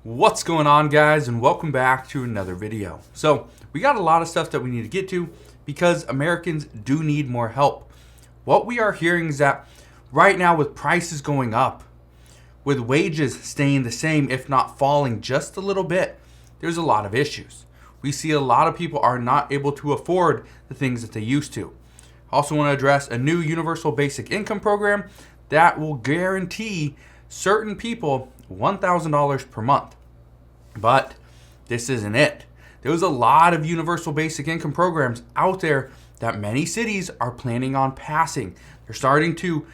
What's going on, guys, and welcome back to another video. So we got a lot of stuff that we need to get to because Americans do need more help. What we are hearing is that right now, with prices going up, with wages staying the same if not falling just a little bit, there's a lot of issues. We see a lot of people are not able to afford the things that they used to. I also want to address a new universal basic income program that will guarantee certain people $1,000 per month. But this isn't it. There's a lot of universal basic income programs out there that many cities are planning on passing. They're starting to,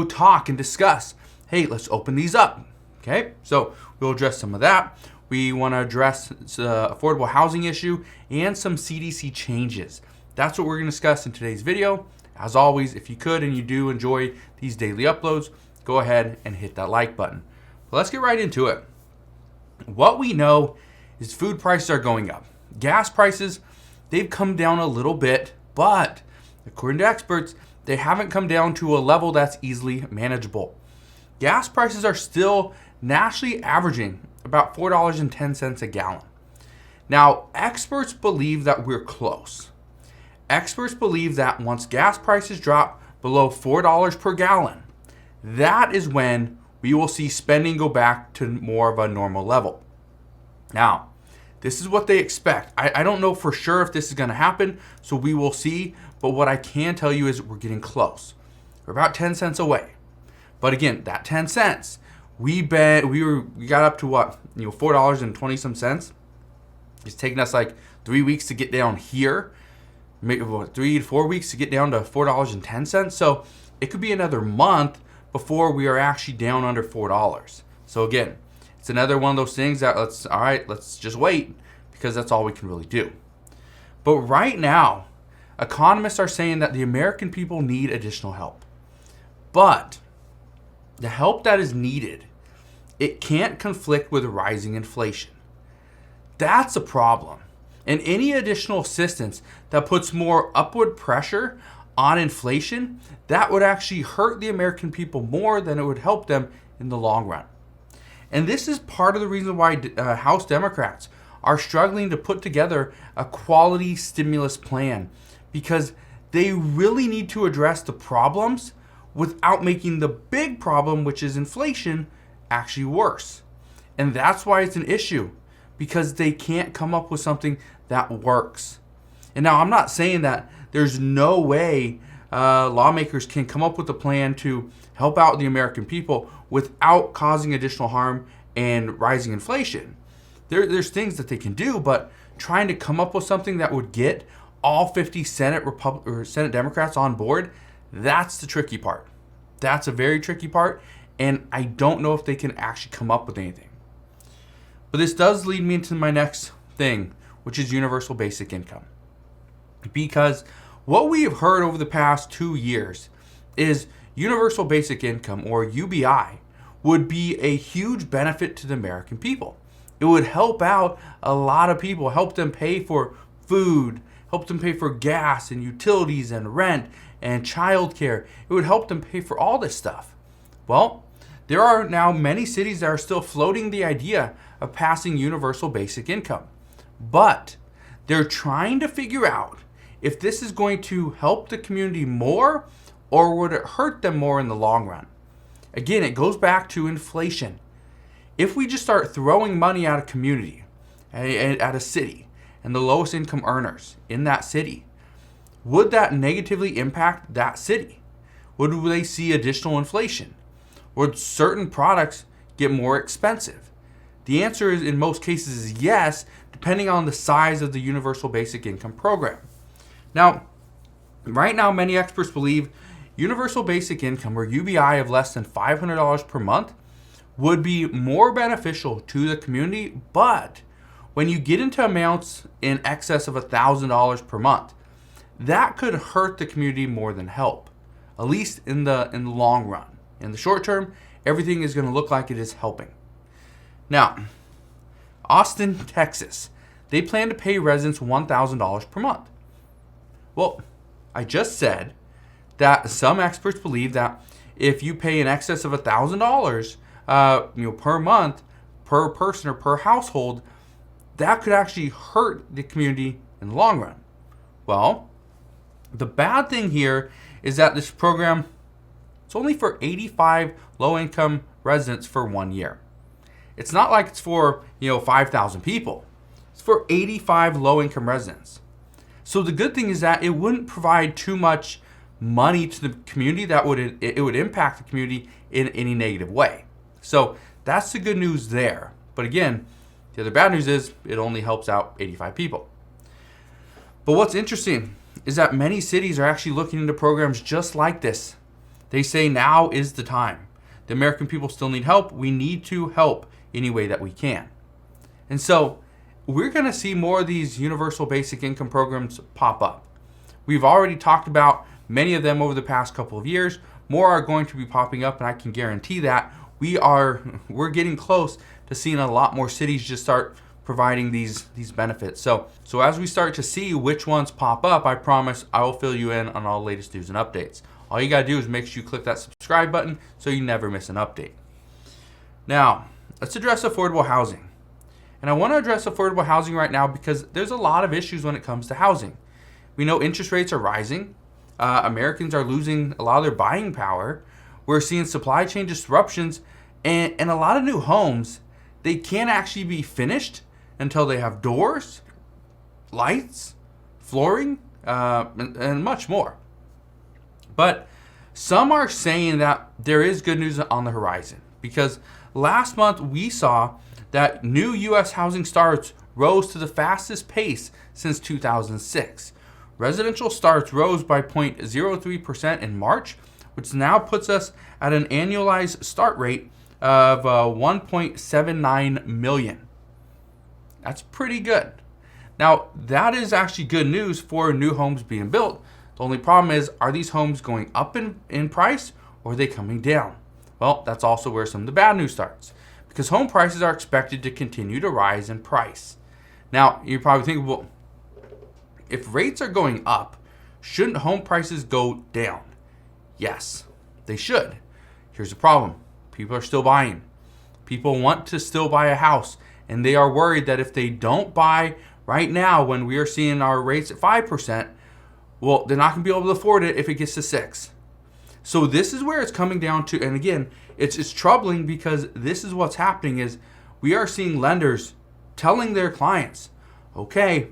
talk and discuss, hey, let's open these up. Okay, so we'll address some of that. We want to address the affordable housing issue and some CDC changes. That's what we're going to discuss in today's video. As always, if you could and you do enjoy these daily uploads, go ahead and hit that like button. But let's get right into it. What we know is food prices are going up. Gas prices, they've come down a little bit, but according to experts, they haven't come down to a level that's easily manageable. Gas prices are still nationally averaging about $4.10 a gallon. Now, experts believe that we're close. Experts believe that once gas prices drop below $4 per gallon, that is when we will see spending go back to more of a normal level. Now, this is what they expect. I don't know for sure if this is going to happen, so we will see. But what I can tell you is we're getting close. We're about 10 cents away. But again, that 10 cents, we got up to what? $4.20 some cents. It's taken us like 3 weeks to get down here. Maybe 3 to 4 weeks to get down to $4.10. So it could be another month before we are actually down under $4. So again, it's another one of those things that let's just wait, because that's all we can really do. But right now, economists are saying that the American people need additional help. But the help that is needed, it can't conflict with rising inflation. That's a problem. And any additional assistance that puts more upward pressure on inflation, that would actually hurt the American people more than it would help them in the long run. And this is part of the reason why House Democrats are struggling to put together a quality stimulus plan, because they really need to address the problems without making the big problem, which is inflation, actually worse. And that's why it's an issue, because they can't come up with something that works. And now I'm not saying that there's no way lawmakers can come up with a plan to help out the American people without causing additional harm and rising inflation. There's things that they can do, but trying to come up with something that would get all 50 Senate Democrats on board, that's the tricky part. That's a very tricky part, and I don't know if they can actually come up with anything. But this does lead me into my next thing, which is universal basic income. Because what we have heard over the past 2 years is universal basic income, or UBI, would be a huge benefit to the American people. It would help out a lot of people, help them pay for food, help them pay for gas and utilities and rent and childcare. It would help them pay for all this stuff. Well, there are now many cities that are still floating the idea of passing universal basic income. But they're trying to figure out if this is going to help the community more, or would it hurt them more in the long run. Again, it goes back to inflation. If we just start throwing money at a community, at a city, and the lowest income earners in that city, would that negatively impact that city? Would they see additional inflation? Would certain products get more expensive? The answer is, in most cases, is yes, depending on the size of the universal basic income program. Now, right now, many experts believe universal basic income, or UBI, of less than $500 per month would be more beneficial to the community. But when you get into amounts in excess of $1,000 per month, that could hurt the community more than help, at least in the long run. In the short term, everything is going to look like it is helping. Now, Austin, Texas, they plan to pay residents $1,000 per month. Well, I just said that some experts believe that if you pay in excess of $1,000 per month, per person or per household, that could actually hurt the community in the long run. Well, the bad thing here is that this program, it's only for 85 low-income residents for 1 year. It's not like it's for 5,000 people. It's for 85 low-income residents. So the good thing is that it wouldn't provide too much money to the community that it would impact the community in any negative way. So that's the good news there. But again, the other bad news is it only helps out 85 people. But what's interesting is that many cities are actually looking into programs just like this. They say now is the time. The American people still need help. We need to help any way that we can. And so we're going to see more of these universal basic income programs pop up. We've already talked about many of them over the past couple of years. More are going to be popping up, and I can guarantee that we're getting close to seeing a lot more cities just start providing these benefits. So as we start to see which ones pop up, I promise I will fill you in on all the latest news and updates. All you got to do is make sure you click that subscribe button so you never miss an update. Now, let's address affordable housing. And I want to address affordable housing right now because there's a lot of issues when it comes to housing. We know interest rates are rising. Americans are losing a lot of their buying power. We're seeing supply chain disruptions, and a lot of new homes, they can't actually be finished until they have doors, lights, flooring, and much more. But some are saying that there is good news on the horizon, because last month we saw that new U.S. housing starts rose to the fastest pace since 2006. Residential starts rose by 0.03% in March, which now puts us at an annualized start rate of 1.79 million. That's pretty good. Now, that is actually good news for new homes being built. The only problem is, are these homes going up in price, or are they coming down? Well, that's also where some of the bad news starts, because home prices are expected to continue to rise in price. Now, you're probably thinking, well, if rates are going up, shouldn't home prices go down? Yes, they should. Here's the problem. People are still buying. People want to still buy a house, and they are worried that if they don't buy right now, when we are seeing our rates at 5%, well, they're not going to be able to afford it if it gets to 6%. So this is where it's coming down to, and again, it's troubling, because this is what's happening is we are seeing lenders telling their clients, okay,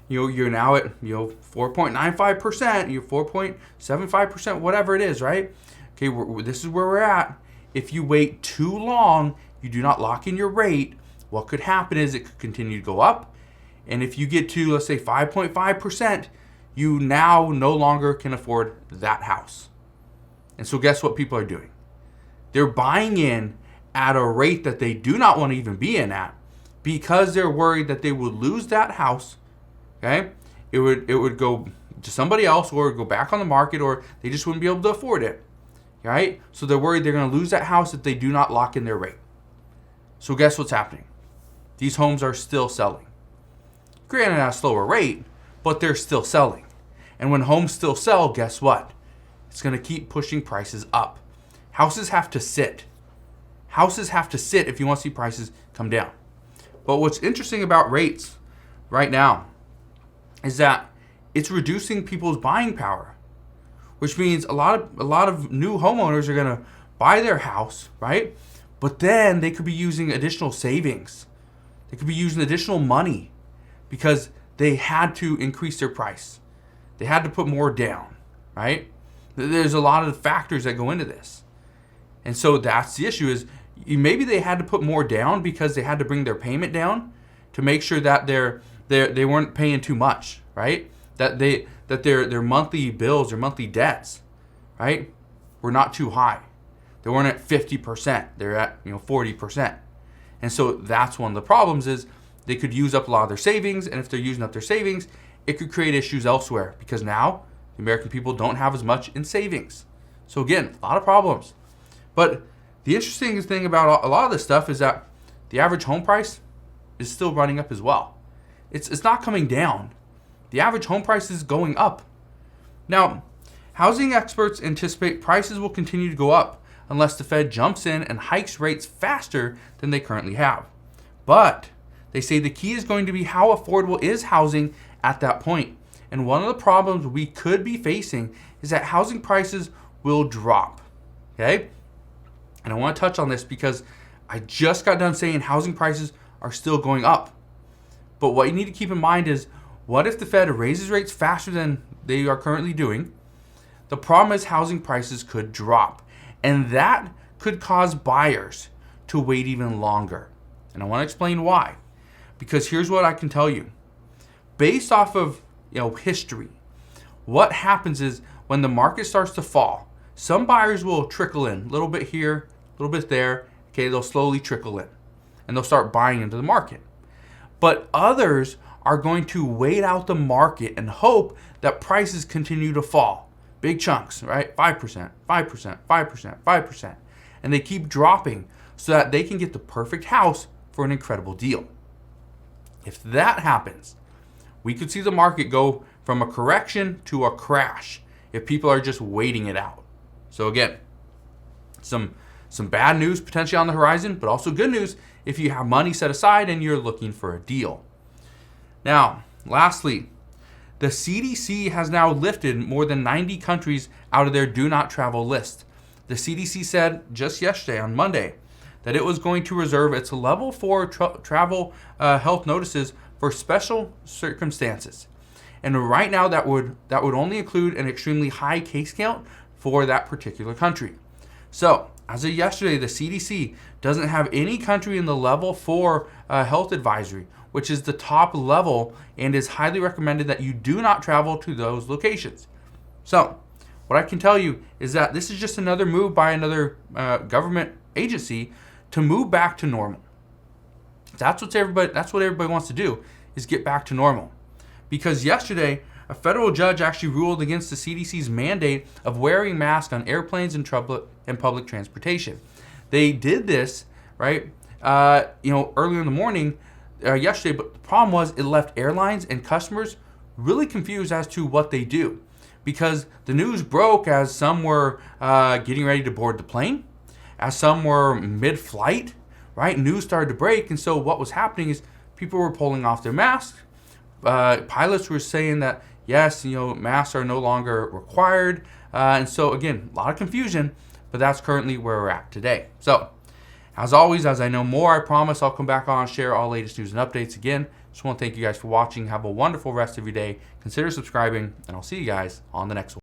you're now at 4.95%, you're 4.75%, whatever it is, right? Okay, this is where we're at. If you wait too long, you do not lock in your rate, what could happen is it could continue to go up. And if you get to, let's say, 5.5%, you now no longer can afford that house. And so guess what people are doing? They're buying in at a rate that they do not want to even be in at, because they're worried that they would lose that house. Okay, it would go to somebody else, or go back on the market, or they just wouldn't be able to afford it. Right? So they're worried they're going to lose that house if they do not lock in their rate. So guess what's happening? These homes are still selling. Granted, at a slower rate, but they're still selling. And when homes still sell, guess what? It's going to keep pushing prices up. Houses have to sit. Houses have to sit if you want to see prices come down. But what's interesting about rates right now is that it's reducing people's buying power, which means a lot of new homeowners are going to buy their house, right? But then they could be using additional savings. They could be using additional money because they had to increase their price. They had to put more down, right? There's a lot of factors that go into this. And so that's the issue, is maybe they had to put more down because they had to bring their payment down to make sure that they weren't paying too much, right? That their monthly bills, their monthly debts, right, were not too high. They weren't at 50%. They're at 40%. And so that's one of the problems, is they could use up a lot of their savings, and if they're using up their savings, it could create issues elsewhere, because now the American people don't have as much in savings. So again, a lot of problems. But the interesting thing about a lot of this stuff is that the average home price is still running up as well. It's not coming down. The average home price is going up. Now, housing experts anticipate prices will continue to go up unless the Fed jumps in and hikes rates faster than they currently have. But they say the key is going to be how affordable is housing at that point. And one of the problems we could be facing is that housing prices will drop. Okay? And I want to touch on this because I just got done saying housing prices are still going up. But what you need to keep in mind is, what if the Fed raises rates faster than they are currently doing? The problem is housing prices could drop. And that could cause buyers to wait even longer. And I want to explain why. Because here's what I can tell you. Based off of history, what happens is when the market starts to fall, some buyers will trickle in, a little bit here, a little bit there. Okay, they'll slowly trickle in and they'll start buying into the market. But others are going to wait out the market and hope that prices continue to fall. Big chunks, right? 5%, 5%, 5%, 5%. And they keep dropping so that they can get the perfect house for an incredible deal. If that happens, we could see the market go from a correction to a crash if people are just waiting it out. So again, some bad news potentially on the horizon, but also good news if you have money set aside and you're looking for a deal. Now, lastly, the CDC has now lifted more than 90 countries out of their do not travel list. The CDC said just yesterday on Monday that it was going to reserve its level 4 travel health notices for special circumstances. And right now that would only include an extremely high case count for that particular country. So as of yesterday, the CDC doesn't have any country in the level 4 health advisory, which is the top level and is highly recommended that you do not travel to those locations. So what I can tell you is that this is just another move by another government agency to move back to normal. That's what everybody wants to do, is get back to normal. Because yesterday, a federal judge actually ruled against the CDC's mandate of wearing masks on airplanes and public transportation. They did this, right, earlier in the morning yesterday, but the problem was it left airlines and customers really confused as to what they do. Because the news broke as some were getting ready to board the plane, as some were mid-flight, right? News started to break, and so what was happening is people were pulling off their masks. Pilots were saying that, yes, masks are no longer required. And so, again, a lot of confusion, but that's currently where we're at today. So, as always, as I know more, I promise I'll come back on and share all latest news and updates. Again, just want to thank you guys for watching. Have a wonderful rest of your day. Consider subscribing, and I'll see you guys on the next one.